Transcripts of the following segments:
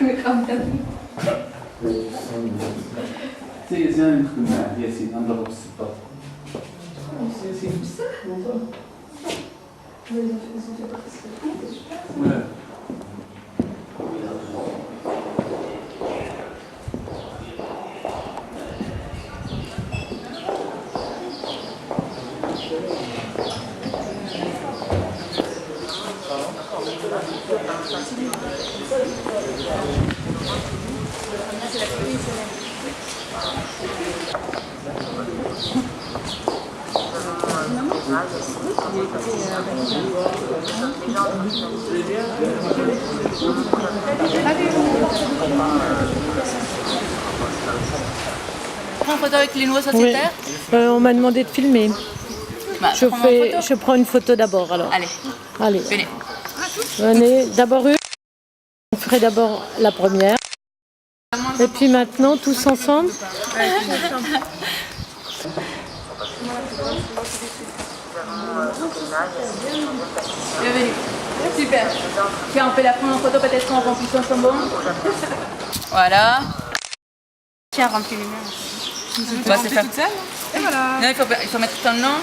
زي ندخل معاه ياسين نضرب السباط. ياسين بصح والله. Prends photo avec les nouveaux sociétaires. Oui. On m'a demandé de filmer. Bah, je prends une photo d'abord alors. Allez. Venez. Venez. D'abord une. On ferait d'abord la première. Et puis maintenant, tous ensemble. Bienvenue. Super. Tiens, on fait la première photo peut-être en remplissant son bon. Voilà. Tiens, remplis les mains. Tu vas remplir toute seule. Et voilà. Non, il faut mettre ton nom.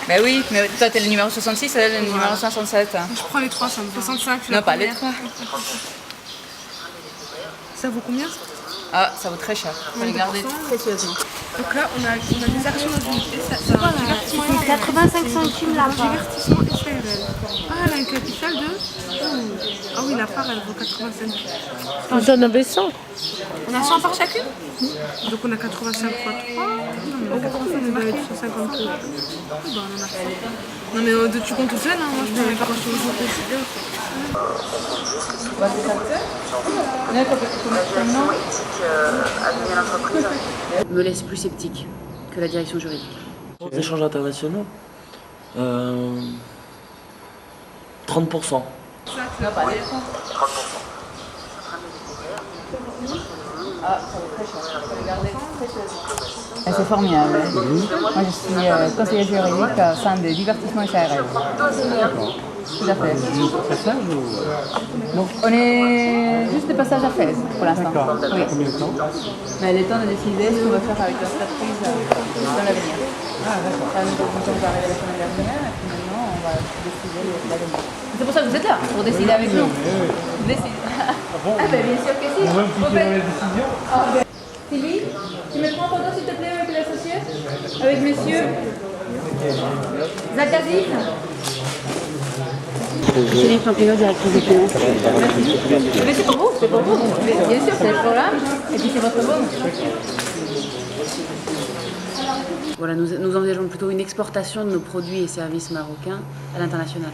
Ben oui, mais toi t'es le numéro 66, elle est le numéro 67. Je prends les 3, ça me fait 65. Non, pas les 3. Ça vaut combien? Ah, ça vaut très cher. Il faut les garder précieusement. Donc là, on a des actions dans unité. C'est un divertissement. C'est 85 centimes la part. Divertissement SARL. Ah, elle a un capital de. Ah oui, la part elle vaut 85. Vous en avez 100. On a 100 par chacune. Donc on a 85 fois 3. Non, mais 85, on doit être 150 euros. Bah, on en a 100. Non, mais tu comptes tout seul, hein. Moi je peux pas sur le jour précédent. Me laisse plus sceptique que la direction juridique. Les échanges internationaux 30%. Non, pas les 30%. Ah, ça vaut très cher. Il faut les garder précieusement. C'est formidable. Moi, je suis conseillère juridique au sein des divertissements SARL. Tout à fait. Donc, on est juste de passage à Fès pour l'instant. Oui. Mais il est temps de décider ce qu'on va faire avec l'entreprise dans l'avenir. Ah, d'accord. Ça, nous sommes arrivés la semaine dernière et finalement, on va décider l'avenir. C'est pour ça que vous êtes là, pour décider avec nous. Décider. Ah, ben bien sûr que si. Sylvie, tu me prends en photo s'il te plaît avec l'associé? Avec monsieur Zakazit. Philippe Pampino, directrice des finances. Mais c'est pour vous, Bien sûr, c'est le programme, et puis c'est votre bon. Voilà, nous envisageons plutôt une exportation de nos produits et services marocains à l'international.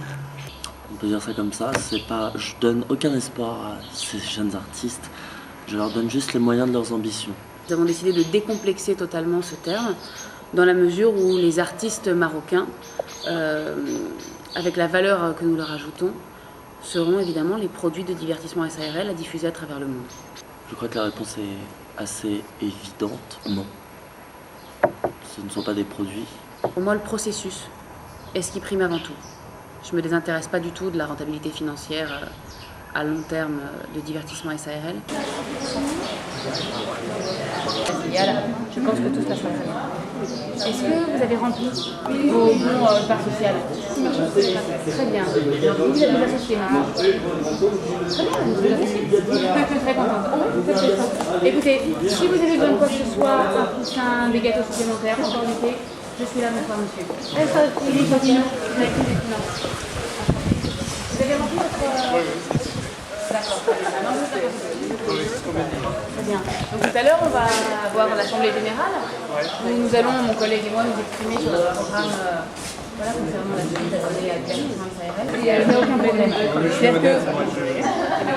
On peut dire ça comme ça, c'est pas, je donne aucun espoir à ces jeunes artistes, je leur donne juste les moyens de leurs ambitions. Nous avons décidé de décomplexer totalement ce terme, dans la mesure où les artistes marocains, avec la valeur que nous leur ajoutons, seront évidemment les produits de divertissement SARL à diffuser à travers le monde. Je crois que la réponse est assez évidente. Non. Ce ne sont pas des produits. Pour moi, le processus est ce qui prime avant tout. Je ne me désintéresse pas du tout de la rentabilité financière à long terme de divertissement SARL. Je pense que tout se passera très bien. Est-ce que vous avez rempli vos bons part social? Très bien. Vous êtes des associés maintenant? Très bien, vous êtes des associés. Très contente. Écoutez, si vous avez besoin de quoi que ce soit, un poussin, des gâteaux supplémentaires, encore l'été, je suis là, bonsoir monsieur. Philippe Pampino, directrice des finances. Vous avez rempli votre... D'accord, très bien. Donc tout à l'heure, on va avoir l'Assemblée Générale. Nous allons, mon collègue et moi, nous exprimer sur le programme concernant la suite à donner à SARL. Il n'y a aucun problème. C'est-à-dire que...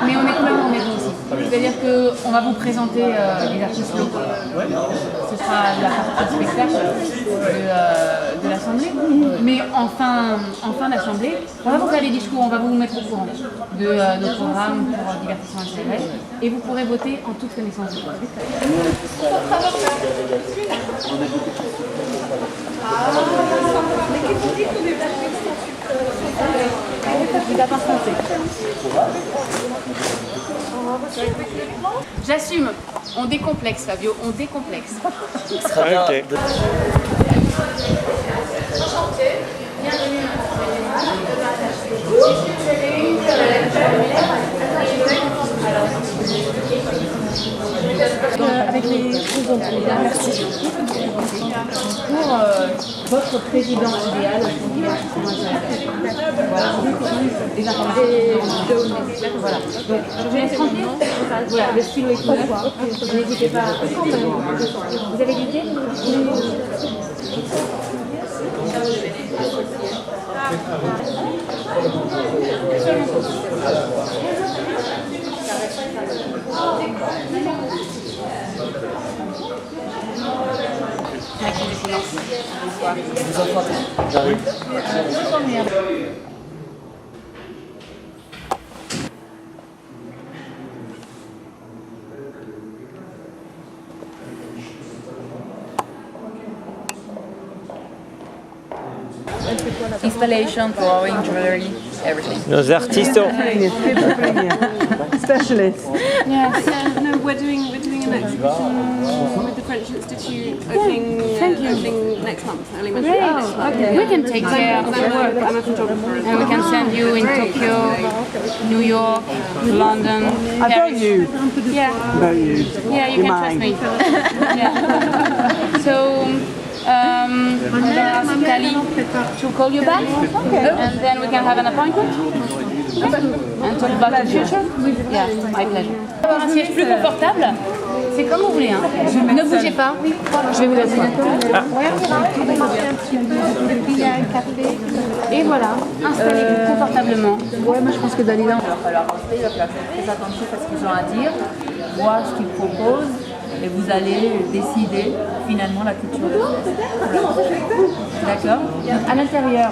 Mais on est quand même en maison aussi. C'est-à-dire qu'on va vous présenter les artistes locaux. Ce sera la partie spectacle de l'Assemblée. Mais en fin d'Assemblée, on va vous faire des discours, on va vous mettre au courant de nos programmes pour divertissement SARL. Et vous pourrez voter en toute connaissance de cause. Vous apportez. J'assume. On décomplexe, Fabio, on décomplexe. Très bien. Ok. Enchanté, bienvenue Avec les merci. pour votre président idéal. Des informations. Voilà. Donc, je vous laisse tranquille. Voilà, le stylo est couleur. N'hésitez pas. Vous avez l'idée? Vous entendez? J'arrive. Installation, drawing, jewelry, everything. Nos artistes ont... Specialist. No, we're doing an exhibition with the French Institute opening next month, early next month. We can take care of the work. I'm a photographer. And we can send you in Tokyo, New York, London, I vote Paris. you. Yeah, Vote you. yeah, you You're can trust mine. me. Yeah. So, I'm gonna ask Kali to call you back, and then we can have an appointment. And talk about the future. Yeah, my pleasure. Avoir un siège plus confortable, c'est comme vous voulez. Hein. Ne bougez pas. Je vais vous asseoir. Et voilà, installez-vous confortablement. Ouais, moi je pense que Dalila, il va falloir rentrer, il va falloir faire très attention à ce qu'ils ont à dire, voir ce qu'ils proposent, et vous allez décider finalement la culture de pièce. D'accord? Donc, à l'intérieur,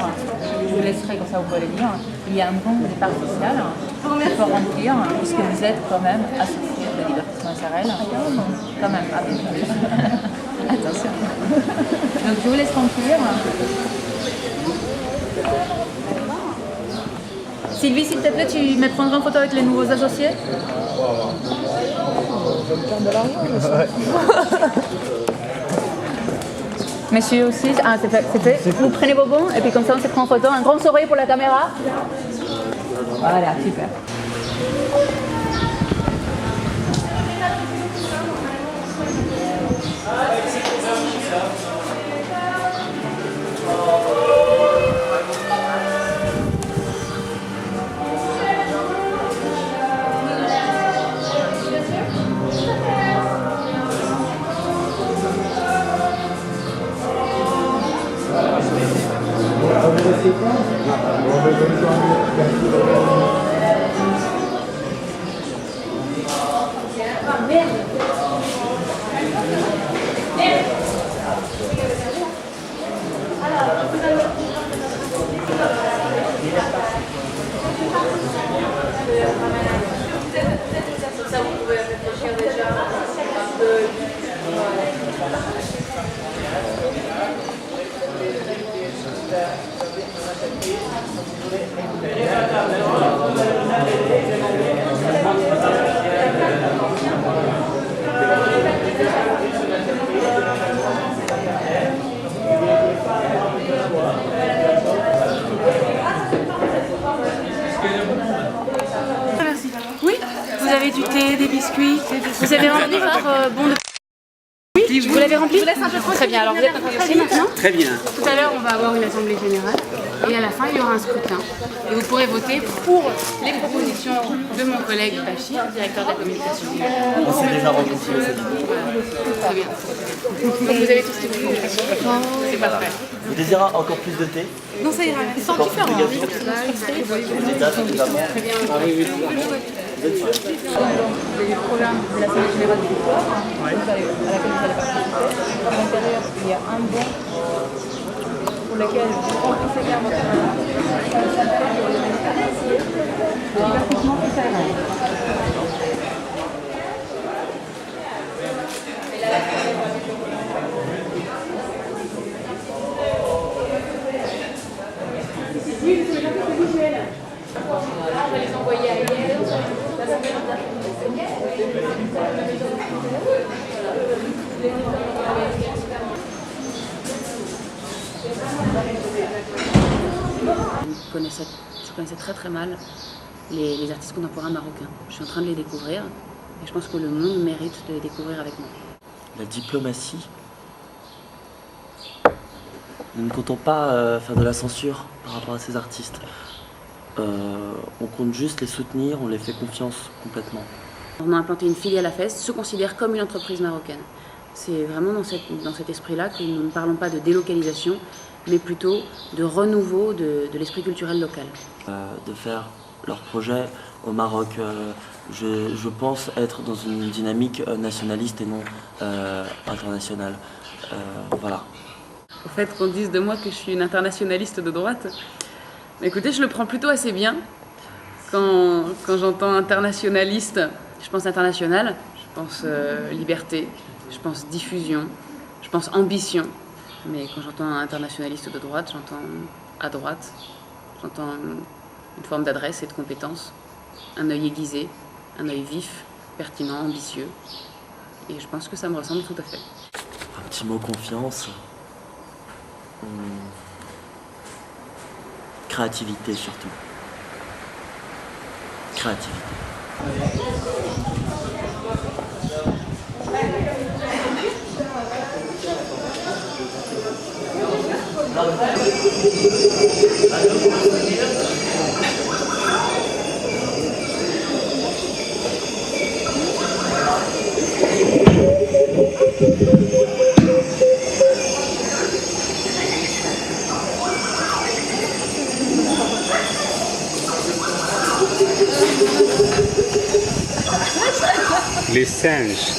je vous laisserai comme ça vous pouvez le dire, il y a un bon départ social qu'il faut remplir, puisque vous êtes quand même associé de la divertissement SRL. Quand même, attention. Donc je vous laisse remplir. Sylvie, s'il te plaît, tu me prendras une photo avec les nouveaux associés? Monsieur aussi, ah c'est fait. Vous prenez vos bons et puis comme ça on se prend en photo. Un grand sourire pour la caméra. Voilà, super. Oui, vous avez du thé, des biscuits. Vous avez rempli votre bon de... Oui, vous l'avez rempli? Très bien, alors vous êtes intéressé maintenant? Très bien. Tout à l'heure, on va avoir une assemblée générale et à la fin, il y aura un scrutin. Et vous pourrez voter pour les propositions de mon collègue Bachir, directeur de la communication. On s'est déjà rencontrés. Très bien. Donc vous avez tout ce qu'il vous faut. C'est parfait. Vous désirez encore plus de thé? Non, ça ira. Ils sont différents. Les dates, évidemment. Les programmes de l'Assemblée générale du sport, à laquelle vous allez participer. À l'intérieur, il y a un bon pour lequel vous remplissez bien votre divertissement SRL. On va les envoyer à l'assemblée. Je connaissais très très mal les artistes contemporains marocains. Je suis en train de les découvrir et je pense que le monde mérite de les découvrir avec moi. La diplomatie. Nous ne comptons pas faire de la censure par rapport à ces artistes. On compte juste les soutenir, on les fait confiance complètement. On a implanté une filiale à Fès, se considère comme une entreprise marocaine. C'est vraiment dans cet esprit-là que nous ne parlons pas de délocalisation, mais plutôt de renouveau de l'esprit culturel local. De faire leur projet au Maroc. Je pense être dans une dynamique nationaliste et non internationale. Voilà. Au fait qu'on dise de moi que je suis une internationaliste de droite, écoutez, je le prends plutôt assez bien. Quand j'entends internationaliste, je pense international, je pense liberté, je pense diffusion, je pense ambition. Mais quand j'entends un internationaliste de droite, j'entends à droite, j'entends une forme d'adresse et de compétence, un œil aiguisé, un œil vif, pertinent, ambitieux. Et je pense que ça me ressemble tout à fait. Un petit mot confiance. Créativité surtout. Créativité. Les singes.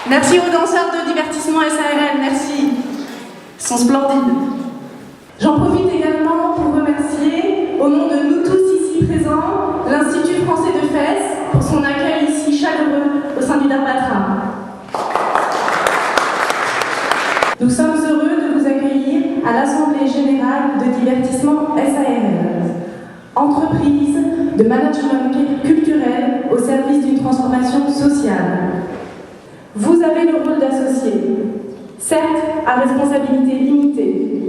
Merci aux danseurs de divertissement SARL, merci. Ils sont splendides. J'en profite également pour remercier, au nom de nous tous ici présents, l'Institut français de Fès pour son accueil ici chaleureux au sein du Darbatra. Nous sommes heureux de vous accueillir à l'Assemblée générale de divertissement SARL, entreprise de management culturel au service d'une transformation sociale. Vous avez le rôle d'associé, certes à responsabilité limitée,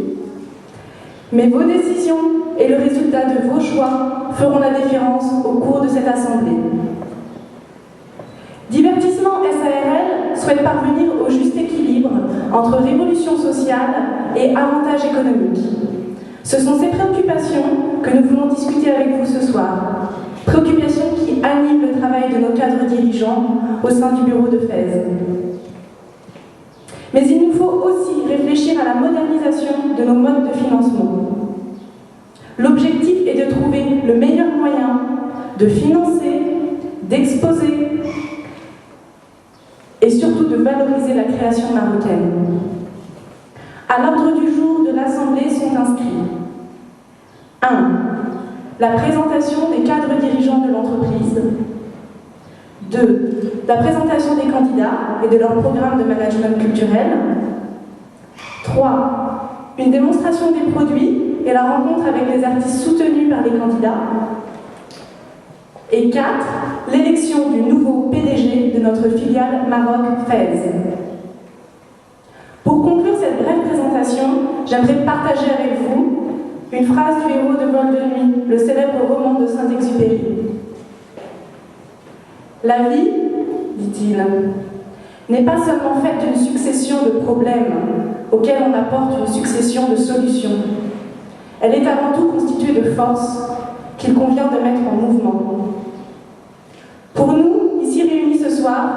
mais vos décisions et le résultat de vos choix feront la différence au cours de cette assemblée. Divertissement SARL souhaite parvenir au juste équilibre entre révolution sociale et avantages économiques. Ce sont ces préoccupations que nous voulons discuter avec vous ce soir. Préoccupations qui animent le travail de nos cadres dirigeants au sein du bureau de Fès. Mais il nous faut aussi réfléchir à la modernisation de nos modes de financement. L'objectif est de trouver le meilleur moyen de financer, d'exposer et surtout de valoriser la création marocaine. À l'ordre du jour de l'Assemblée sont inscrits 1. La présentation des cadres dirigeants de l'entreprise. 2. La présentation des candidats et de leur programme de management culturel. 3. Une démonstration des produits et la rencontre avec les artistes soutenus par les candidats. Et 4. L'élection du nouveau PDG de notre filiale Maroc-Fès. Pour conclure cette brève présentation, j'aimerais partager avec vous une phrase du héros de Vol de nuit, le célèbre roman de Saint-Exupéry. La vie, dit-il, n'est pas seulement faite d'une succession de problèmes auxquels on apporte une succession de solutions. Elle est avant tout constituée de forces qu'il convient de mettre en mouvement. Pour nous, ici réunis ce soir,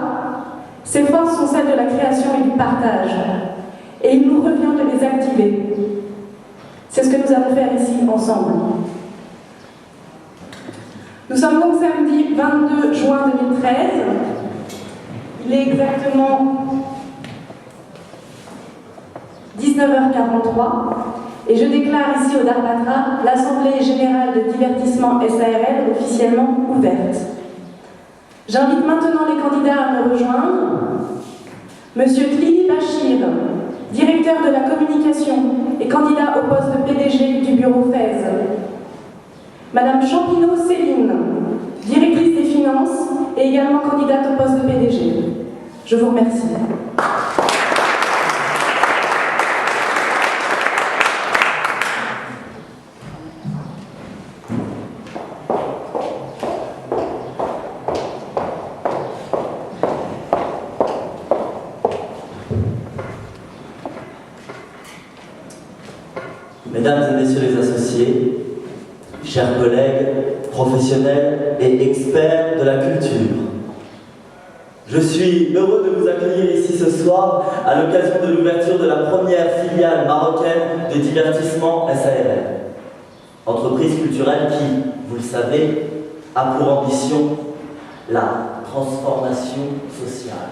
ces forces sont celles de la création et du partage, et il nous revient de les activer. C'est ce que nous allons faire ici ensemble. Nous sommes donc samedi 22 juin 2013. Il est exactement 19h43 et je déclare ici au Darbatra l'Assemblée générale de divertissement SARL officiellement ouverte. J'invite maintenant les candidats à me rejoindre. Monsieur Tlili Bachir, directeur de la communication et candidat au poste de PDG du bureau Fès. Madame Champineau Céline, directrice des finances et également candidate au poste de PDG. Je vous remercie. Mesdames et messieurs les associés, chers collègues, professionnels et experts de la culture, je suis heureux de vous accueillir ici ce soir à l'occasion de l'ouverture de la première filiale marocaine de divertissement SARL, entreprise culturelle qui, vous le savez, a pour ambition la transformation sociale.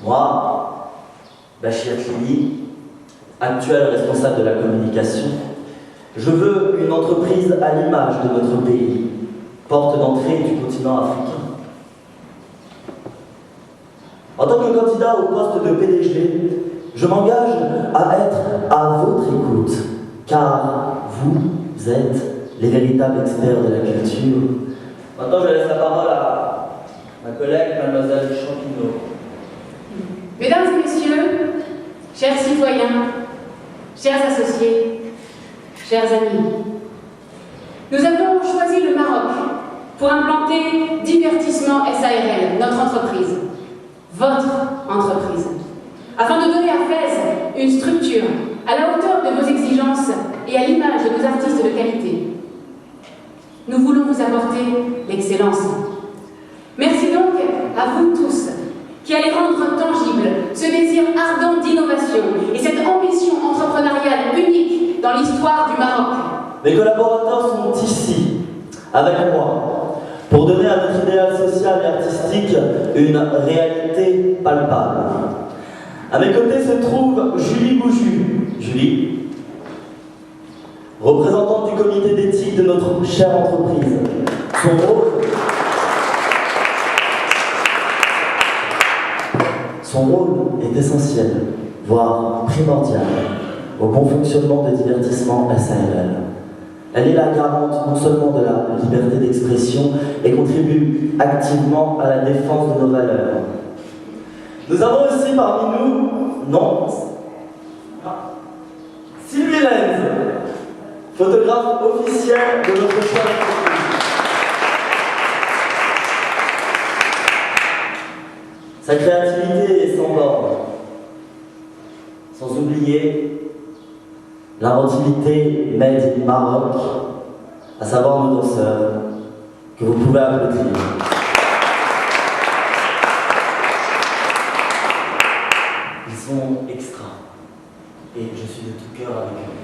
Moi, Bachir Tlili, actuel responsable de la communication, je veux une entreprise à l'image de notre pays, porte d'entrée du continent africain. En tant que candidat au poste de PDG, je m'engage à être à votre écoute, car vous êtes les véritables experts de la culture. Maintenant, je laisse la parole à ma collègue, mademoiselle Champineau. Mesdames et messieurs, chers citoyens, chers associés, chers amis, nous avons choisi le Maroc pour implanter Divertissement SARL, notre entreprise, votre entreprise, afin de donner à Fès une structure à la hauteur de vos exigences et à l'image de nos artistes de qualité. Nous voulons vous apporter l'excellence. Merci donc à vous tous qui allez rendre tangible ce désir ardent d'innovation et cette ambition entrepreneuriale unique dans l'histoire du Maroc. Mes collaborateurs sont ici, avec moi, pour donner à notre idéal social et artistique une réalité palpable. À mes côtés se trouve Julie Bouju. Julie, représentante du comité d'éthique de notre chère entreprise. Son rôle est essentiel, voire primordial, au bon fonctionnement de divertissement SARL. Elle est la garante non seulement de la liberté d'expression et contribue activement à la défense de nos valeurs. Nous avons aussi parmi nous, Sylvie Lenz, photographe officielle de notre chère entreprise. Sa créativité est sans borne, sans oublier l'inventivité made in Maroc, à savoir nos danseurs, que vous pouvez applaudir. Ils sont extra, et je suis de tout cœur avec eux.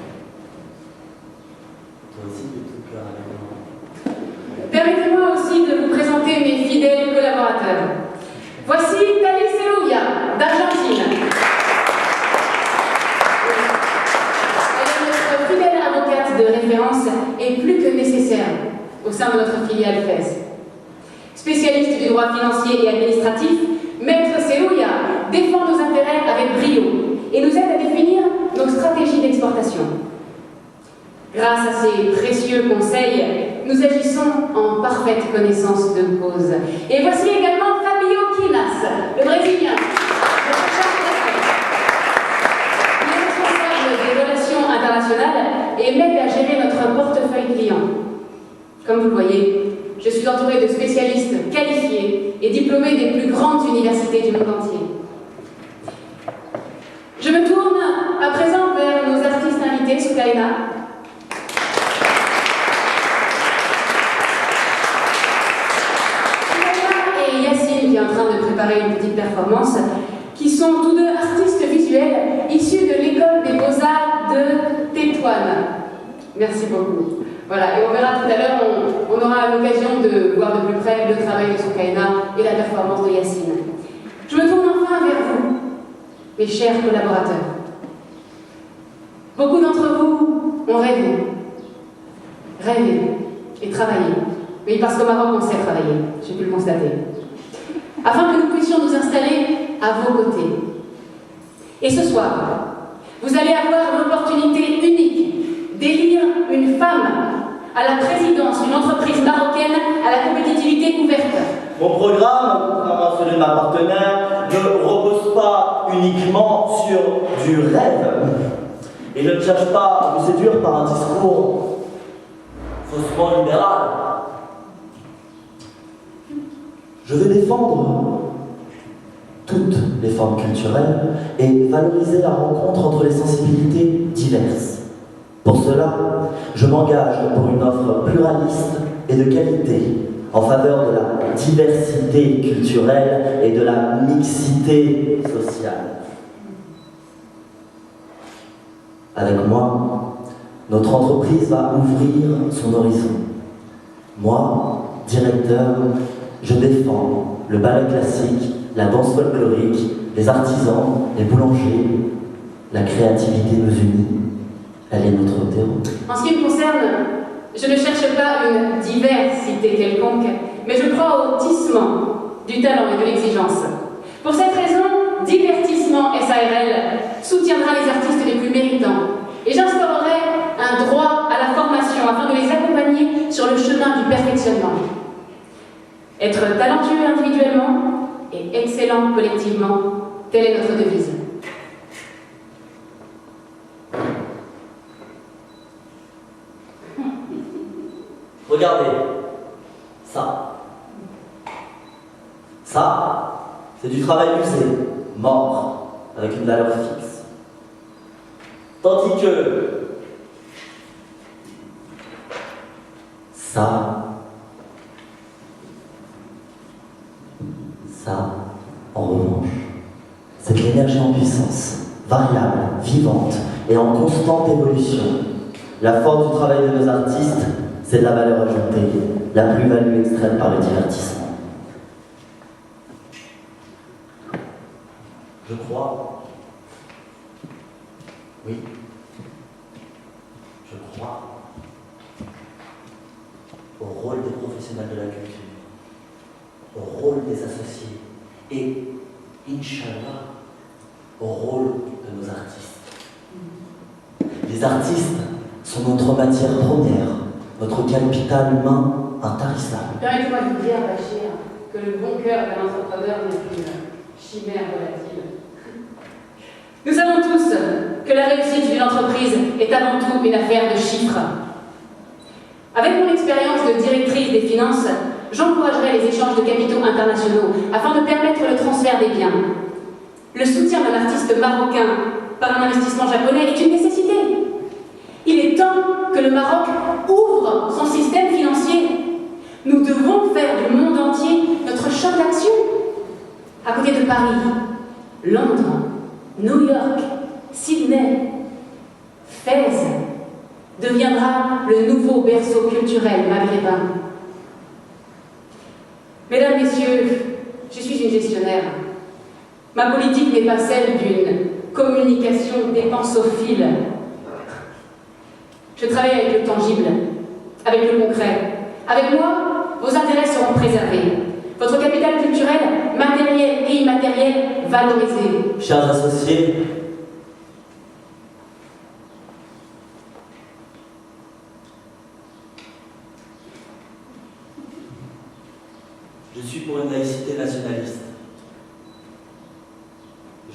Toi aussi de tout cœur avec eux. Permettez-moi aussi de vous présenter mes fidèles collaborateurs. Voici Thalie Selouia, d'Argentine. Elle est notre fidèle avocate de référence et plus que nécessaire au sein de notre filiale FES. Spécialiste du droit financier et administratif, Maître Selouia défend nos intérêts avec brio et nous aide à définir nos stratégies d'exportation. Grâce à ses précieux conseils, nous agissons en parfaite connaissance de cause. Et voici également Fabio Quinas, le Brésilien, notre chargé d'affaires. Il est responsable des relations internationales et m'aide à gérer notre portefeuille client. Comme vous le voyez, je suis entourée de spécialistes qualifiés et diplômés des plus grandes universités du monde entier. Je me tourne à présent vers nos artistes invités sous Kaina. Qui est en train de préparer une petite performance, qui sont tous deux artistes visuels issus de l'école des beaux-arts de Tétouan. Merci beaucoup. Voilà, et on verra tout à l'heure, on aura l'occasion de voir de plus près le travail de Soukaina et la performance de Yacine. Je me tourne enfin vers vous, mes chers collaborateurs. Beaucoup d'entre vous ont rêvé et travaillé. Oui, parce qu'au Maroc, on sait travailler, j'ai pu le constater. Afin que nous puissions nous installer à vos côtés. Et ce soir, vous allez avoir l'opportunité unique d'élire une femme à la présidence d'une entreprise marocaine à la compétitivité ouverte. Mon programme, contrairement à celui de ma partenaire, ne repose pas uniquement sur du rêve. Et je ne cherche pas à vous séduire par un discours faussement libéral. Je veux défendre toutes les formes culturelles et valoriser la rencontre entre les sensibilités diverses. Pour cela, je m'engage pour une offre pluraliste et de qualité en faveur de la diversité culturelle et de la mixité sociale. Avec moi, notre entreprise va ouvrir son horizon. Moi, directeur, je défends le ballet classique, la danse folklorique, les artisans, les boulangers. La créativité nous unit. Elle est notre terreau. En ce qui me concerne, je ne cherche pas une diversité quelconque, mais je crois au tissement du talent et de l'exigence. Pour cette raison, Divertissement SARL soutiendra les artistes les plus méritants et j'instaurerai un droit à la formation afin de les accompagner sur le chemin du perfectionnement. Être talentueux individuellement et excellent collectivement, telle est notre devise. Regardez, ça, c'est du travail usé, mort, avec une valeur fixe. Tandis que ça, en revanche, c'est de l'énergie en puissance, variable, vivante et en constante évolution. La force du travail de nos artistes, c'est de la valeur ajoutée, la plus-value extraite par le divertissement. Je crois, oui, je crois au rôle des professionnels de la culture, au rôle des associés et, Inch'Allah, au rôle de nos artistes. Les artistes sont notre matière première, notre capital humain intarissable. Permettez-moi de vous dire, Bachir, que le bon cœur d'un entrepreneur n'est qu'une chimère volatile. Nous savons tous que la réussite d'une entreprise est avant tout une affaire de chiffres. Avec mon expérience de directrice des finances, j'encouragerai les échanges de capitaux internationaux afin de permettre le transfert des biens. Le soutien d'un artiste marocain par un investissement japonais est une nécessité. Il est temps que le Maroc ouvre son système financier. Nous devons faire du monde entier notre champ d'action. À côté de Paris, Londres, New York, Sydney, Fès deviendra le nouveau berceau culturel maghrébin. Mesdames, Messieurs, je suis une gestionnaire. Ma politique n'est pas celle d'une communication dépensophile. Je travaille avec le tangible, avec le concret. Avec moi, vos intérêts seront préservés. Votre capital culturel, matériel et immatériel, valorisé. Chers associés, je suis pour une laïcité nationaliste.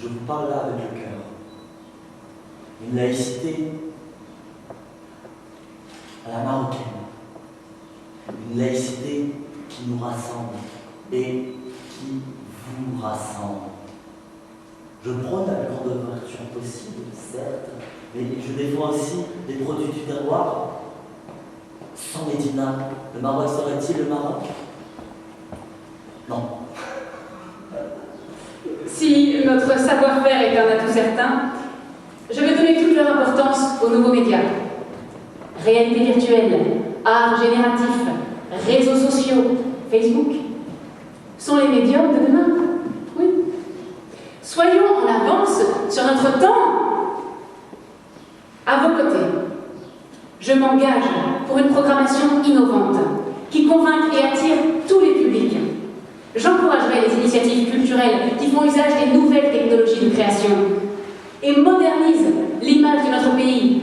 Je vous parle là avec le cœur. Une laïcité à la marocaine. Une laïcité qui nous rassemble et qui vous rassemble. Je prône la plus grande ouverture possible, certes, mais je défends aussi des produits du terroir. Sans Médina, le Maroc serait-il le Maroc? Non. Si notre savoir-faire est un atout certain, je vais donner toute leur importance aux nouveaux médias. Réalité virtuelle, art génératif, réseaux sociaux, Facebook, sont les médiums de demain. Oui. Soyons en avance sur notre temps. À vos côtés, je m'engage pour une programmation innovante qui convainc et attire tous les publics. J'encouragerai les initiatives culturelles qui font usage des nouvelles technologies de création et modernisent l'image de notre pays.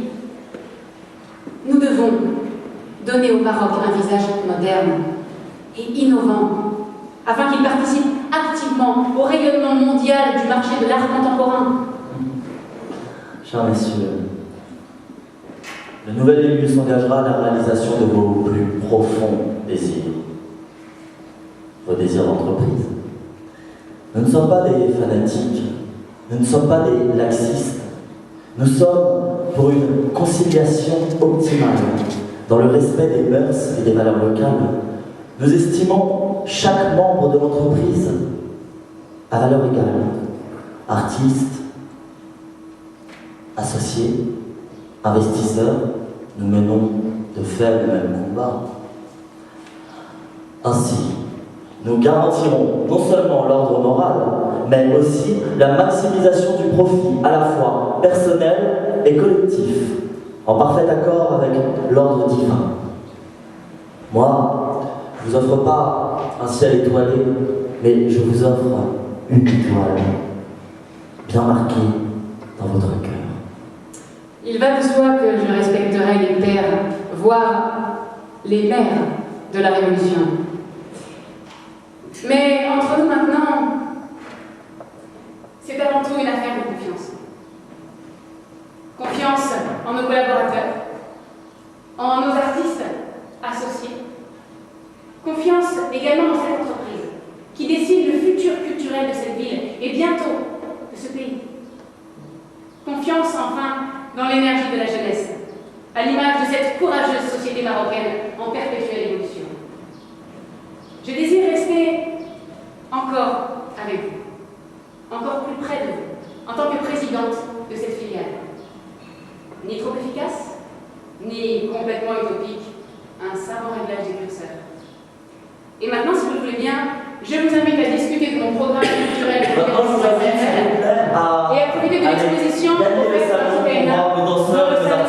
Nous devons donner au Maroc un visage moderne et innovant afin qu'il participe activement au rayonnement mondial du marché de l'art contemporain. Chers messieurs, le nouvel élu s'engagera à la réalisation de vos plus profonds désirs, vos désirs d'entreprise. Nous ne sommes pas des fanatiques, nous ne sommes pas des laxistes, nous sommes pour une conciliation optimale dans le respect des mœurs et des valeurs locales. Nous estimons chaque membre de l'entreprise à valeur égale, artistes, associés, investisseurs, nous menons de faire le même combat. Ainsi, nous garantirons non seulement l'ordre moral, mais aussi la maximisation du profit à la fois personnel et collectif, en parfait accord avec l'ordre divin. Moi, je ne vous offre pas un ciel étoilé, mais je vous offre une étoile bien marquée dans votre cœur. Il va de soi que je respecterai les pères, voire les mères de la Révolution. Mais entre nous maintenant, c'est avant tout une affaire de confiance. Confiance en nos collaborateurs, en nos artistes associés. Confiance également dans cette entreprise qui décide le futur culturel de cette ville et bientôt de ce pays. Confiance enfin dans l'énergie de la jeunesse, à l'image de cette courageuse société marocaine en perpétuelle évolution. Je désire rester encore avec vous, encore plus près de vous, en tant que présidente de cette filiale. Ni trop efficace, ni complètement utopique, un remplissage des curseurs. Et maintenant, si vous voulez bien, je vous invite à discuter de mon programme culturel de divertissement SARL et à profiter de l'exposition faite par Soukaina dans le salon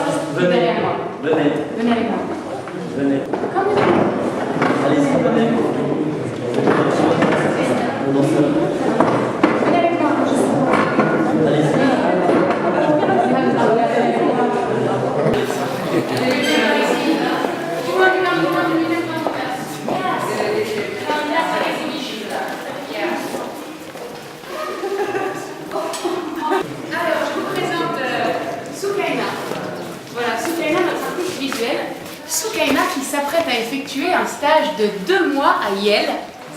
derrière moi. Venez. Venez avec moi. Venez. Comme vous voulez. Allez-y, venez. Venez avec moi. Allez-y. Alors, je vous présente Soukaina. Voilà, Soukaina, notre artiste visuel. Soukaina qui s'apprête à effectuer un stage de 2 mois à Yale,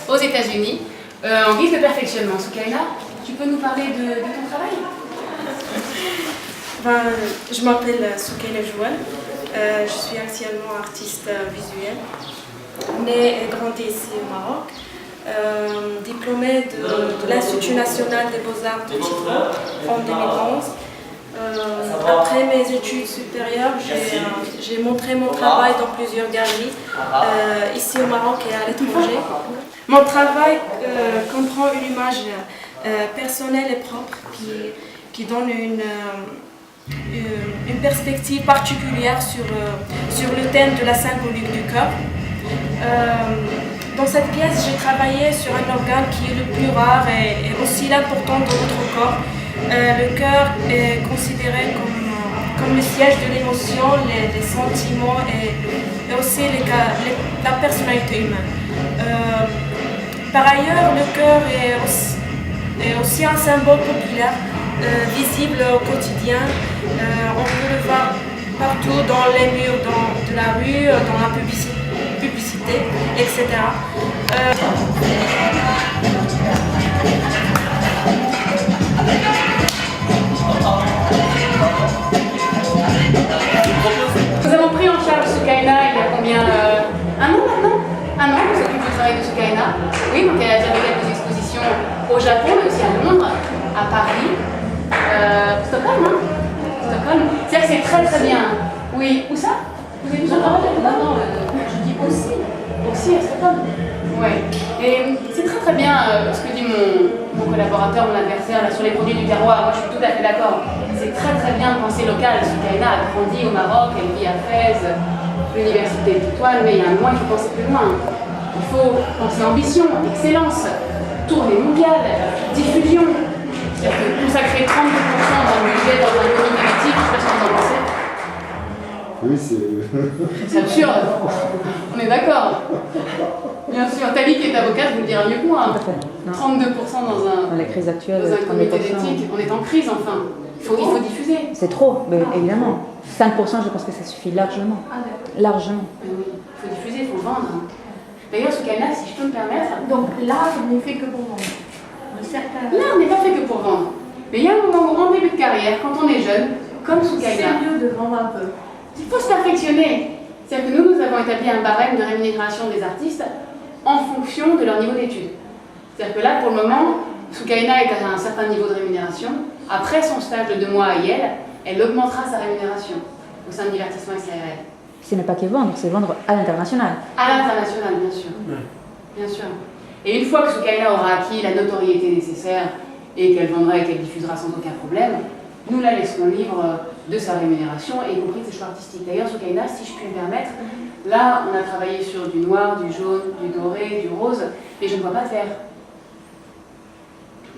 aux États-Unis, en guise de perfectionnement. Soukaina, tu peux nous parler de ton travail? Je m'appelle Soukaina Joual. Je suis actuellement artiste visuel, née et grandie ici au Maroc. Diplômée de l'Institut national des beaux-arts de Tiflo en 2011. Après mes études supérieures, j'ai montré mon travail dans plusieurs galeries, ici au Maroc et à l'étranger. Mon travail comprend une image personnelle et propre qui donne une perspective particulière sur le thème de la symbolique du corps. Dans cette pièce, j'ai travaillé sur un organe qui est le plus rare et aussi l'important de notre corps. Le cœur est considéré comme le siège de l'émotion, les sentiments et aussi la personnalité humaine. Par ailleurs, le cœur est aussi un symbole populaire, visible au quotidien. On peut le voir partout dans les murs de la rue, dans la publicité, etc. Nous avons pris en charge Soukaina il y a combien un an maintenant? Un an qu'on s'occupe du travail de Soukaina. Oui, donc elle a déjà fait quelques expositions au Japon, mais aussi à Londres, à Paris, Stockholm, hein? Stockholm. C'est-à-dire que c'est très très bien. Oui, où ça? Vous avez vu son travail? Non, je dis aussi. Aussi à Stockholm. Ouais. Et c'est très très bien ce que dit mon collaborateur, mon adversaire là, sur les produits du terroir. Moi je suis tout à fait d'accord. C'est très très bien de penser local. Soukaina a grandi au Maroc, elle vit à Fès, l'université de Toile, mais il y a un moment il faut penser plus loin. Il faut penser ambition, excellence, tournée mondiale, diffusion. C'est-à-dire que consacrer 32% d'un budget dans un comité d'éthique, je ne sais pas ce que vous en pensez. Oui, c'est absurde. On est d'accord. Bien sûr. Tali qui est avocate vous le dira mieux que moi. 32% dans la crise actuelle, dans un comité d'éthique. On est en crise enfin. Il faut diffuser. C'est trop, mais évidemment. 5%, je pense que ça suffit largement. Largement. Oui, il faut diffuser, il faut vendre. D'ailleurs, Soukaina, si je peux me permettre. Donc l'art n'est fait que pour vendre. L'art n'est pas fait que pour vendre. Mais il y a un moment, en début de carrière, quand on est jeune, comme Soukaina. C'est mieux de vendre un peu. Il faut se perfectionner. C'est-à-dire que nous avons établi un barème de rémunération des artistes en fonction de leur niveau d'études. C'est-à-dire que là, pour le moment, Soukaina est à un certain niveau de rémunération. Après son stage de 2 mois à Yale, elle augmentera sa rémunération au sein de Divertissement SARL. Ce n'est pas que vendre, c'est vendre à l'international. À l'international, bien sûr. Bien sûr. Et une fois que Soukaina aura acquis la notoriété nécessaire et qu'elle vendra et qu'elle diffusera sans aucun problème, nous la laisserons libre de sa rémunération, et y compris de ses choix artistiques. D'ailleurs, Soukaina, si je puis me permettre, là, on a travaillé sur du noir, du jaune, du doré, du rose, mais je ne vois pas de vert.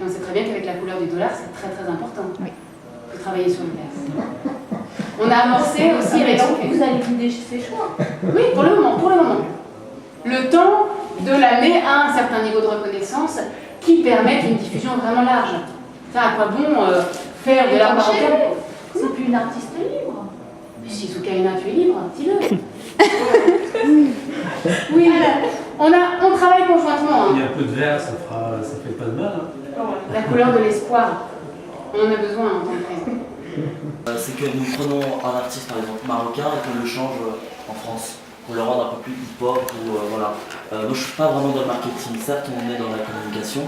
On sait très bien qu'avec la couleur du dollar, c'est très très important de travailler sur le vert. On a amorcé aussi avec vous allez guider ces choix. Oui, pour le moment, Le temps de l'amener à un certain niveau de reconnaissance qui permette une diffusion vraiment large. Ça, à quoi bon faire de l'art marocain? C'est plus une artiste libre. Mais si Soukaina, tu es libre, dis-le. Oui, on travaille conjointement. Il y a un peu de vert, ça fait pas de mal. Hein. La couleur de l'espoir. On en a besoin en tant que président. C'est que nous prenons un artiste par exemple marocain et qu'on le change en France, pour le rendre un peu plus hip-hop ou voilà. Moi je suis pas vraiment dans le marketing, certes on est dans la communication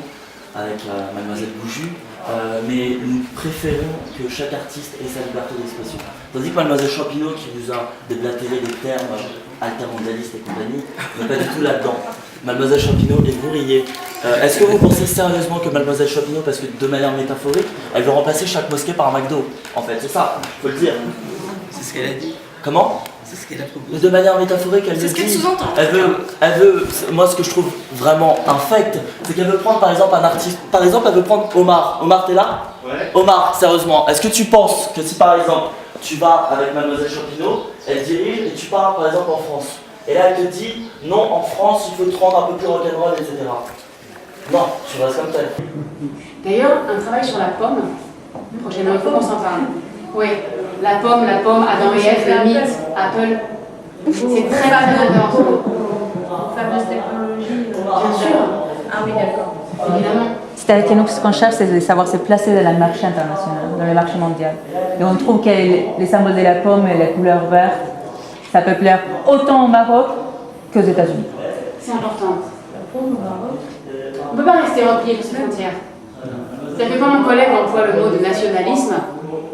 avec Mademoiselle Bouju, mais nous préférons que chaque artiste ait sa liberté d'expression. Tandis que Mademoiselle Champineau qui vous a déblatéré des termes altermondialiste et compagnie, mais pas du tout là-dedans. Mademoiselle Champineau, et vous riez. Est-ce que vous pensez sérieusement que Mademoiselle Champineau, parce que de manière métaphorique, elle veut remplacer chaque mosquée par un McDo? En fait, c'est ça, faut le dire. C'est ce qu'elle a dit. Comment? C'est ce qu'elle a proposé. De manière métaphorique, elle C'est ce qu'elle sous-entend. Elle veut, moi ce que je trouve vraiment infect, c'est qu'elle veut prendre par exemple un artiste, par exemple elle veut prendre Omar. Omar, t'es là? Ouais. Omar, sérieusement, est-ce que tu penses que si par exemple tu vas avec Mademoiselle Champineau, elle dirige et tu pars par exemple en France, et là elle te dit non, en France il faut te rendre un peu plus rock'n'roll, etc. Non, tu restes comme tel. D'ailleurs, un travail sur la pomme, prochainement, il faut qu'on s'en parle. Oui, la pomme, Adam et Ève, le mythe, Apple. C'est très intéressant. Fameuse technologie. Bien sûr. Ah oui, d'accord. Évidemment. C'est avec nous, ce qu'on cherche, c'est de savoir se placer dans le marché international, dans le marché mondial. Et on trouve que les symboles de la pomme et la couleur verte, ça peut plaire autant au Maroc qu'aux États-Unis. C'est important. On ne peut pas rester replié sur ses frontières. C'est-à-dire que quand mon collègue emploie le mot de nationalisme,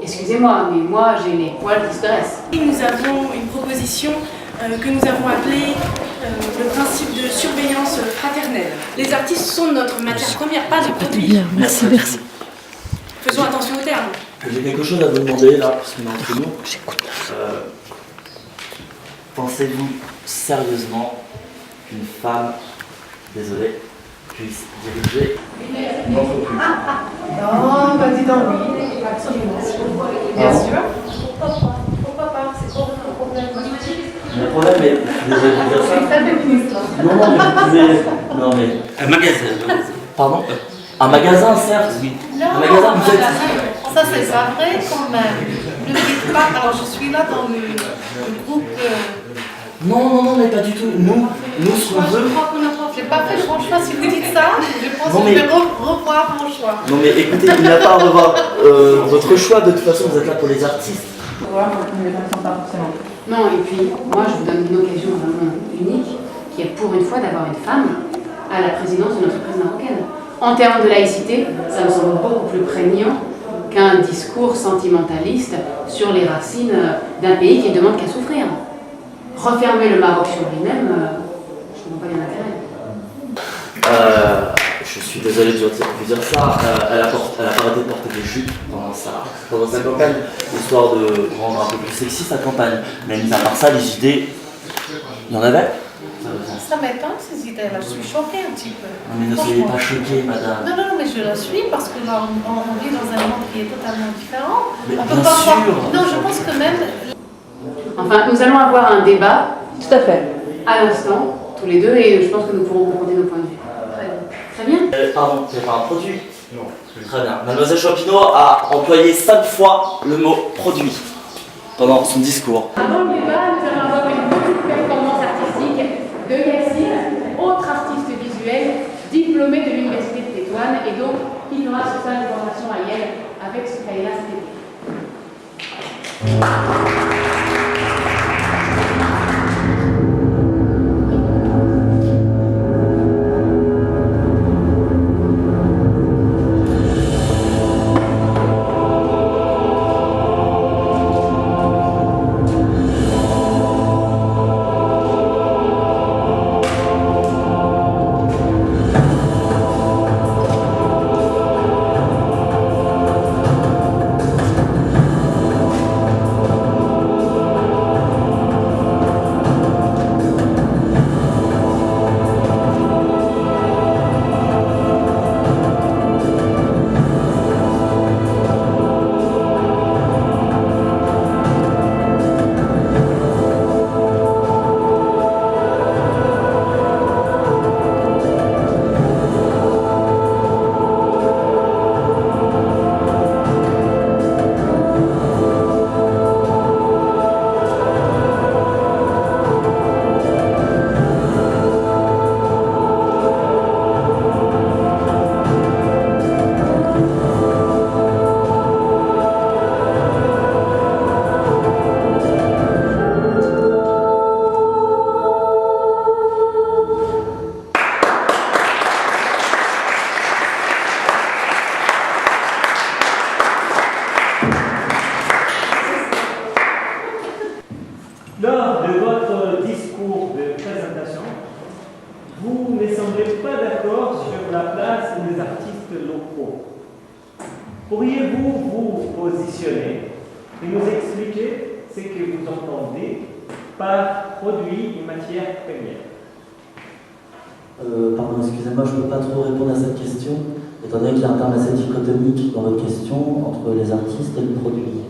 excusez-moi, mais moi j'ai les poils qui se dressent. Nous avons une proposition que nous avons appelée le principe de surveillance fraternelle. Les artistes sont notre matière première, pas des produits. Merci. Faisons attention aux termes. J'ai quelque chose à vous demander là, parce qu'on est entre nous. Pensez-vous sérieusement qu'une femme, désolée, puisse diriger une entreprise? Non, bah dis donc oui, absolument. Bien sûr. Pourquoi pas? C'est pas un problème politique. Le problème est, désolé de dire ça. C'est très féministe. Non, mais vous pouvez. Non, mais. Un magasin. Pardon? Un magasin, certes, oui. Non, Un magasin, vous êtes. ça c'est pas vrai quand même. Ne dites pas, alors je suis là dans le groupe. Non, mais pas du tout. Nous, ce qu'on veut. Je crois qu'on a pas. J'ai pas fait le bon choix. Si vous dites ça, je pense Non, que mais- je vais revoir mon choix. Non, mais écoutez, il n'y a pas à revoir votre choix. De toute façon, vous êtes là pour les artistes. Voilà, nous ne les connaissons pas forcément. Non, et puis moi je vous donne une occasion vraiment unique, qui est pour une fois d'avoir une femme à la présidence de notre entreprise marocaine. En termes de laïcité, ça me semble beaucoup plus prégnant qu'un discours sentimentaliste sur les racines d'un pays qui ne demande qu'à souffrir. Refermer le Maroc sur lui-même, je ne vois pas bien l'intérêt. Je suis désolé de vous dire ça. Elle a arrêté de porter des jupes pendant sa campagne, histoire de rendre un peu plus sexy sa campagne. Mais mis à part ça, les idées, il y en avait. Ça m'étonne ces idées-là. Je suis choquée un petit peu. Non, mais ne soyez pas choqués, madame. Non, mais je la suis parce que là, on vit dans un monde qui est totalement différent. Mais on bien peut pas sûr. Non, je pense que même. Enfin, nous allons avoir un débat Tout à fait. à l'instant, tous les deux, et je pense que nous pourrons confronter nos points de vue. Très bien. Pardon, c'est pas un produit? Non. Très bien. Mademoiselle Champineau a employé 5 fois le mot produit pendant son discours. Avant le débat, nous allons avoir une petite performance artistique de Yassine, autre artiste visuel, diplômé de l'Université de Tétouan, et donc qui fera ce stage de formation à Yale avec ce cahier-là cet été. vous ne semblez pas d'accord sur la place des artistes locaux. Pourriez-vous vous positionner et nous expliquer ce que vous entendez par produit et matière première? Pardon, excusez-moi, je ne peux pas trop répondre à cette question, étant donné qu'il y a un terme assez dichotomique dans votre question entre les artistes et le produit.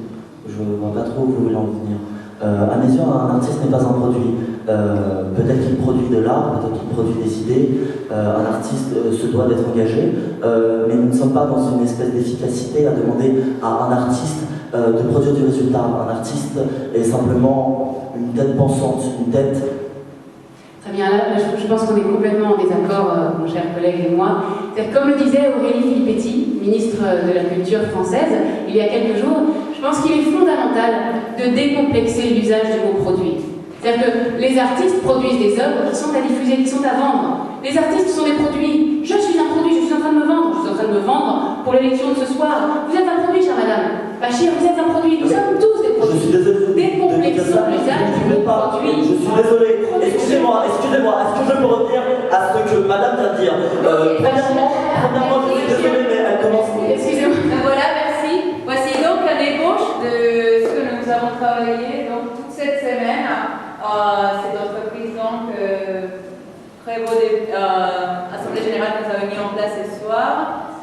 Je ne vois pas trop où vous voulez en venir. À mes yeux, un artiste n'est pas un produit. Peut-être qu'il produit de l'art, peut-être qu'il produit des idées. Un artiste se doit d'être engagé, mais nous ne sommes pas dans une espèce d'efficacité à demander à un artiste de produire du résultat. Un artiste est simplement une tête pensante, une tête. Très bien, là, je pense qu'on est complètement en désaccord, mon cher collègue et moi. Comme le disait Aurélie Filippetti, ministre de la Culture française, il y a quelques jours, je pense qu'il est fondamental de décomplexer l'usage du mot produit. C'est-à-dire que les artistes produisent des œuvres qui sont à diffuser, qui sont à vendre. Les artistes sont des produits. Je suis un produit, je suis en train de me vendre. Je suis en train de me vendre pour l'élection de ce soir. Vous êtes un produit, chère madame. Bachir, vous êtes un produit. Nous sommes tous des produits. Décomplexons l'usage du mot produit. Je suis désolé. Excusez-moi. Est-ce que je peux revenir à ce que madame vient de dire? Premièrement, je suis désolé, mais elle commence. Excusez-moi. Voilà, merci. Voici donc un ébauche de ce que nous avons travaillé donc, toute cette semaine. Cette entreprise donc Assemblée Générale que nous avons mis en place ce soir.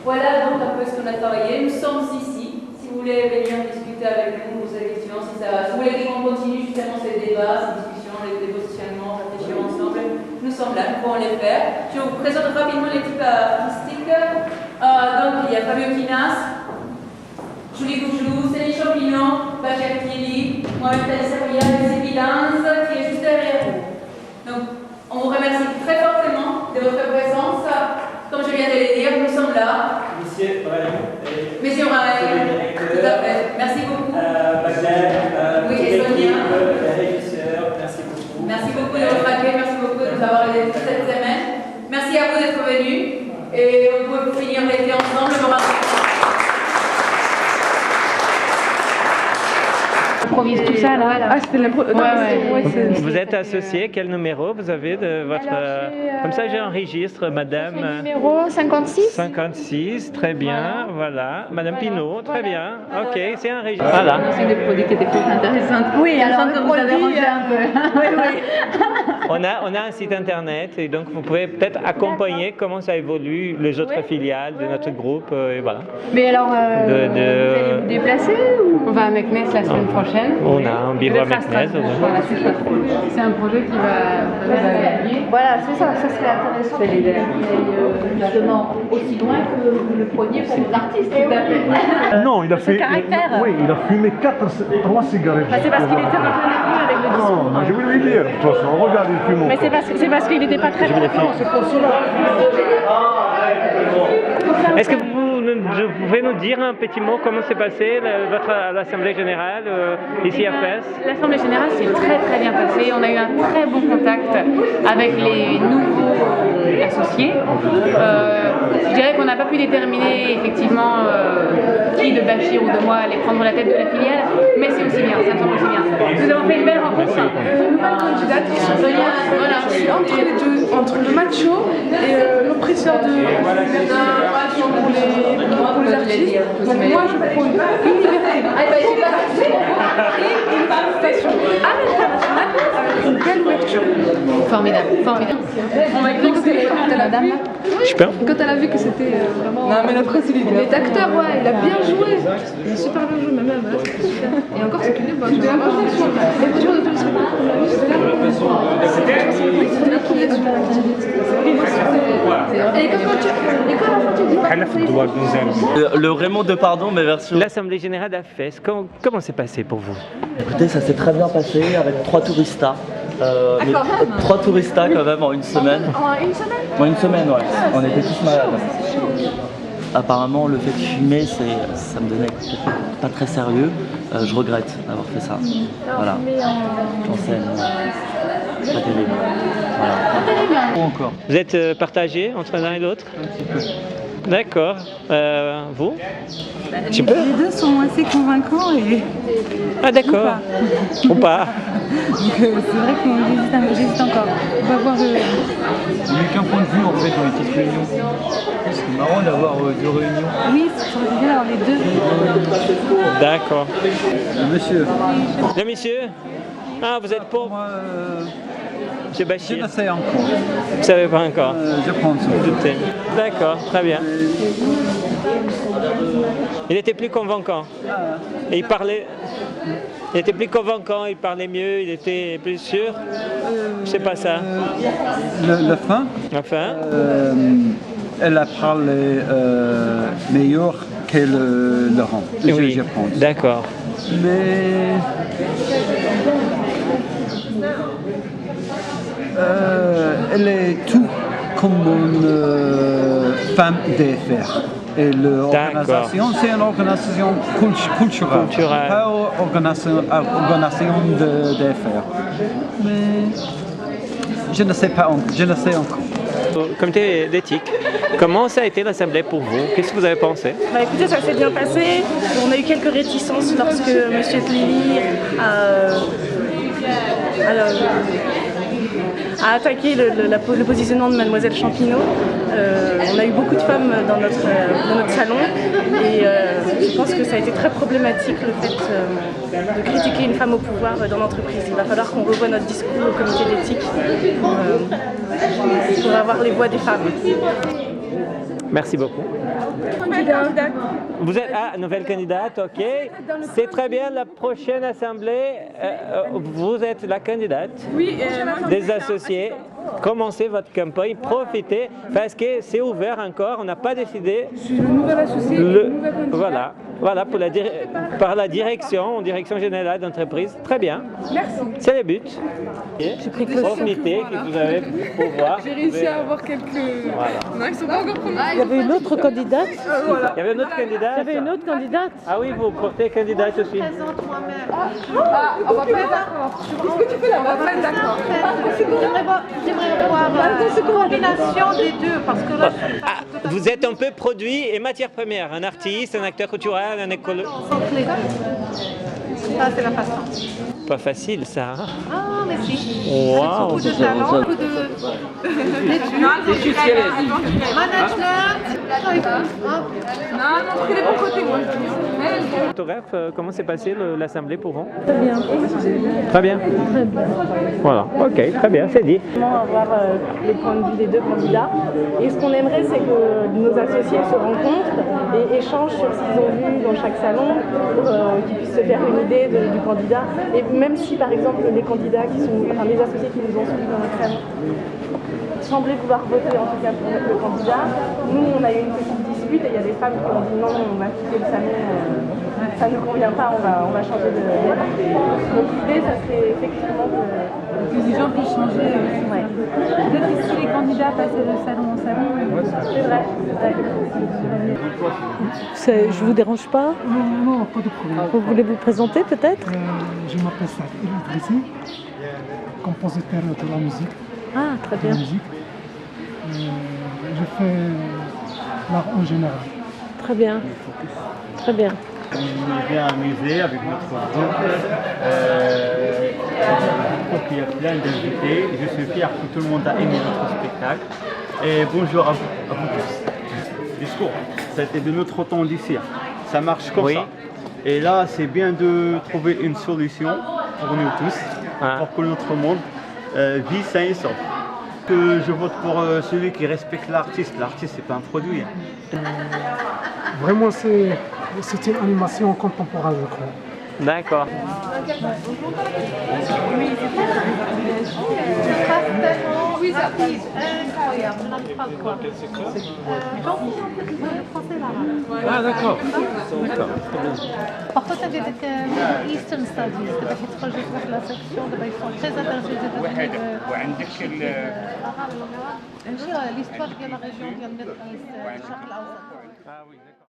Voilà donc un peu ce qu'on a travaillé. Nous sommes ici. Si vous voulez venir discuter avec nous, poser des questions, si vous voulez qu'on continue justement ces débats, ces discussions, les positionnements, réfléchir ensemble, nous sommes là, nous pouvons les faire. Je vous présente rapidement l'équipe artistique. Donc il y a Fabio Quinas, Julie Gougelou, Céline Champignon, Bachir Kili, Mohamed Talissaria, Lucie Bilans, qui est juste derrière vous. Donc, on vous remercie très fortement de votre présence. Comme je viens de le dire, nous sommes là. Monsieur Rayon. Monsieur Rayon, tout à fait. Merci beaucoup. Magdalene, oui, et Sonia. Les régisseurs, merci beaucoup. Merci beaucoup de votre accueil, merci beaucoup de nous avoir aidés toute cette semaine. Merci à vous d'être venus. Et on peut finir l'été ensemble. Improvise tout ça là. Ah, c'était l'improvisation. Vous êtes associé, quel numéro vous avez de votre... Comme ça j'ai un registre, madame... Numéro 56. 56, très bien, voilà. Madame Pinault, très bien. Ok, c'est un registre. Voilà. C'est des produits qui étaient plus intéressants. Oui, alors que vous avez rangé un peu. On a un site internet et donc vous pouvez peut-être accompagner comment ça évolue les autres filiales de notre groupe et voilà. Mais alors, vous allez vous déplacer ou on va à Meknès la semaine prochaine? On a un bureau à Meknès. Voilà, c'est un projet qui va gagner. Voilà, c'est ça, ça serait intéressant que vous ayez justement aussi loin que vous le preniez pour vos artistes. Non, il a fait. Oui, il a fumé 3 cigarettes. C'est parce qu'il était en plein écran avec le discours. Non, je vais lui dire. De toute façon, regarde, il fume. Mais c'est parce qu'il n'était pas très confiant, c'est pour cela. Est-ce que vous pouvez nous dire un petit mot comment s'est passé l'Assemblée Générale ici à Fès? L'Assemblée Générale s'est très bien passée. On a eu un très bon contact avec les nouveaux associés. Je dirais qu'on n'a pas pu déterminer effectivement qui de Bachir ou de moi allait prendre la tête de la filiale, mais c'est aussi bien, ça me semble aussi bien. Nous avons fait une belle rencontre. Une nouvelle candidate, voilà, je suis entre les deux, entre le macho et l'oppresseur de pour les artistes. Donc moi je prône une liberté et une participation à l'international avec une belle ouverture. Formidable. On va écouter madame là. Super. Quand elle a vu que c'était vraiment... Non mais notre il est acteur, ouais, il a bien joué. Il a super bien joué, même là, c'était super. Et encore ce clip, j'ai vraiment l'impression de tous les spectacles qu'on a vu, c'était là. C'était là qui est super activiste. Et quand l'enfant tu dis pas... Le Raymond Depardon, mais version... L'Assemblée Générale à Fès, comment c'est passé pour vous? Écoutez, ça s'est très bien passé avec 3 touristas. 3 touristas quand même en une semaine. En une semaine? En une semaine, ouais. On était tous malades. Apparemment, le fait de fumer, ça me donnait pas très sérieux. Je regrette d'avoir fait ça. Voilà. En scène. Pas terrible. Voilà. Vous êtes partagé entre l'un et l'autre? Un petit peu. D'accord. Vous Les deux sont assez convaincants et... Ah d'accord. Ou pas. Donc c'est vrai que j'hésite encore. On va voir. Il n'y a qu'un point de vue en fait dans les petites réunions. C'est marrant d'avoir deux réunions. Oui, ça aurait bien d'avoir les deux. D'accord. Monsieur. Le monsieur. Ah, vous êtes pour Monsieur Bachir. Je ne sais encore. Vous ne savez pas encore. Je pense. D'accord, très bien. Il était plus convaincant. Et il parlait. Il était plus convaincant, il parlait mieux, il était plus sûr. C'est pas ça. La fin. La fin. Elle a parlé meilleur que Laurent. Oui, je pense. D'accord. Mais elle est tout comme une femme d'affaires. Et l'organisation, c'est une organisation culturelle, pas une organisation d'affaires. Mais je ne sais pas, je ne sais encore. Comité d'éthique, comment ça a été l'assemblée pour vous? Qu'est-ce que vous avez pensé? Écoutez, ça s'est bien passé. On a eu quelques réticences lorsque M. Tlili a attaqué le positionnement de Mademoiselle Champineau. On a eu beaucoup de femmes dans notre salon et je pense que ça a été très problématique le fait de critiquer une femme au pouvoir dans l'entreprise. Il va falloir qu'on revoie notre discours au comité d'éthique pour avoir les voix des femmes. Merci beaucoup. Vous êtes nouvelle candidate, ok. C'est très bien, la prochaine assemblée, vous êtes la candidate des associés. Commencez votre campagne, profitez, parce que c'est ouvert encore, on n'a pas décidé. Je suis le nouvel associé, Voilà, par la direction générale d'entreprise. Très bien. Merci. C'est le but. Profitez que vous avez pouvoir. J'ai réussi à avoir quelques... Voilà. Non, ils sont pas encore promis. Il y avait une autre candidate. Il y avait une autre candidate. Il y avait une autre candidate. Ah oui, vous portez candidate aussi. On va pas être d'accord. Qu'est-ce que tu fais là? On va pas être d'accord. J'aimerais voir une coordination des deux parce que là... Vous êtes un peu produit et matière première, un artiste, un acteur culturel, un écologue. Ça, c'est la façon. Pas facile ça. Hein? Ah, mais si. Wow. Beaucoup de talent, beaucoup d'études, management. Non, c'est les bons côtés, moi. Photographe, comment s'est passée l'assemblée pour vous? Très bien. Très bien. Très bien. Voilà, ok, très bien, c'est dit. Avoir le point de vue des deux candidats. Et ce qu'on aimerait, c'est que nos associés se rencontrent et échangent sur ce qu'ils ont vu dans chaque salon, qu'ils puissent se faire une idée du candidat. Et même si, par exemple, les candidats les associés qui nous ont suivis dans notre salon semblaient vouloir voter en tout cas pour le candidat, nous, on a eu une petite dispute et il y a des femmes qui ont dit non, on va quitter le salon, ça ne nous convient pas, on va changer de... Donc l'idée, ça serait effectivement que les gens puissent changer. Peut-être que si les candidats passaient de salon en salon. C'est vrai. Je vous dérange pas? Non, pas de problème. Vous voulez vous présenter peut-être? Je m'appelle Saad Idrissi, compositeur de la musique. Ah, très bien. Je fais l'art en général. Très bien. Très bien. On est bien amusé avec notre groupe. Je crois qu'il y a plein d'invités. Je suis fier que tout le monde a aimé notre spectacle. Et bonjour à vous tous. Discours, c'était de notre temps d'ici. Ça marche comme ça. Et là, c'est bien de trouver une solution pour nous tous, pour que notre monde vit sain et sauf. Que je vote pour celui qui respecte l'artiste. L'artiste, c'est pas un produit. Vraiment, c'est une animation contemporaine, je crois. D'accord. Oui, ça incroyable, je n'arrive pas à le croire. Ah d'accord. Par contre, avec Eastern Studies, دابا كيتخرجوا في واحد لا سيكسيون دابا يفون تري انتريسي وعندك l'histoire ديال لا ريجيون ديال الشرق الاوسط.